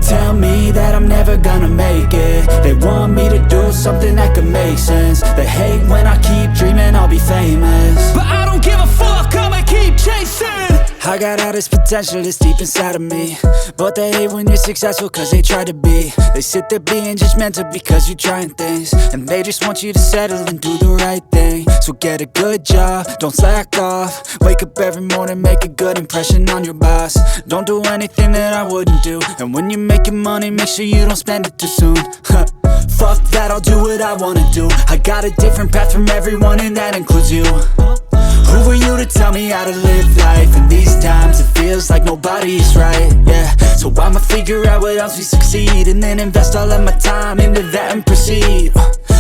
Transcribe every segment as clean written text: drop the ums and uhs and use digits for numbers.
tell me that I'm never gonna make it. They want me to do something that could make sense. They hate when I keep dreaming I'll be famous, but I don't give a fuck, I'ma keep chasing. I got all this potential that's deep inside of me, but they hate when you're successful cause they try to be. They sit there being judgmental because you're trying things, and they just want you to settle and do the right thing. So get a good job, don't slack off. Wake up every morning, make a good impression on your boss. Don't do anything that I wouldn't do, and when you're making money, make sure you don't spend it too soon. Fuck that, I'll do what I wanna do. I got a different path from everyone and that includes you. Who are you to tell me how to live life? In these times it feels like nobody's right, yeah. So I'ma figure out what else we succeed, and then invest all of my time into that and proceed.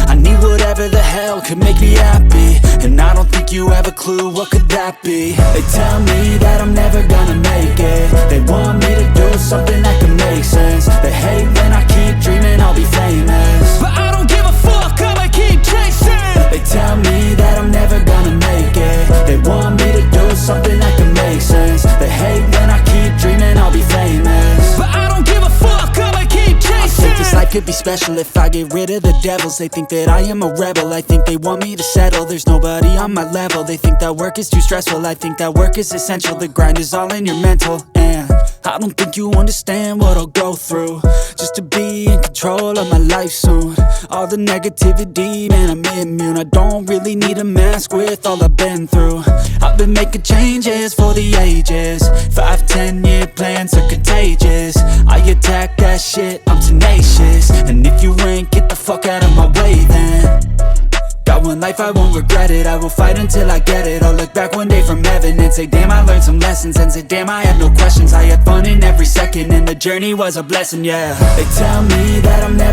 I need whatever the hell could make me happy, and I don't think you have a clue what could that be. They tell me that I'm never gonna make it. They want me to do something that can make sense. They hate when I keep dreaming I'll be famous, but I don't give a fuck, I'ma keep chasing. They tell me that I'm never gonna make it. They want me to do something that can make sense. They hate when I keep dreaming I'll be famous, but I don't give a fuck, I'ma keep chasing. I think this life could be special if I get rid of the devils. They think that I am a rebel, I think they want me to settle. There's nobody on my level. They think that work is too stressful, I think that work is essential. The grind is all in your mental, and I don't think you understand what I'll go through just to be in control of my life soon. All the negativity, man, I'm immune. I don't really need a mask with all I've been through. I've been making changes for the ages. 5-10 year plans are contagious. I attack that shit, I'm tenacious. And if you ain't, get the fuck out of my way then. Got one life, I won't regret it. I will fight until I get it. I'll look back one day from heaven and say, damn, I learned some lessons. And say, damn, I had no questions. I had fun in every second, and the journey was a blessing, yeah. They tell me that I'm never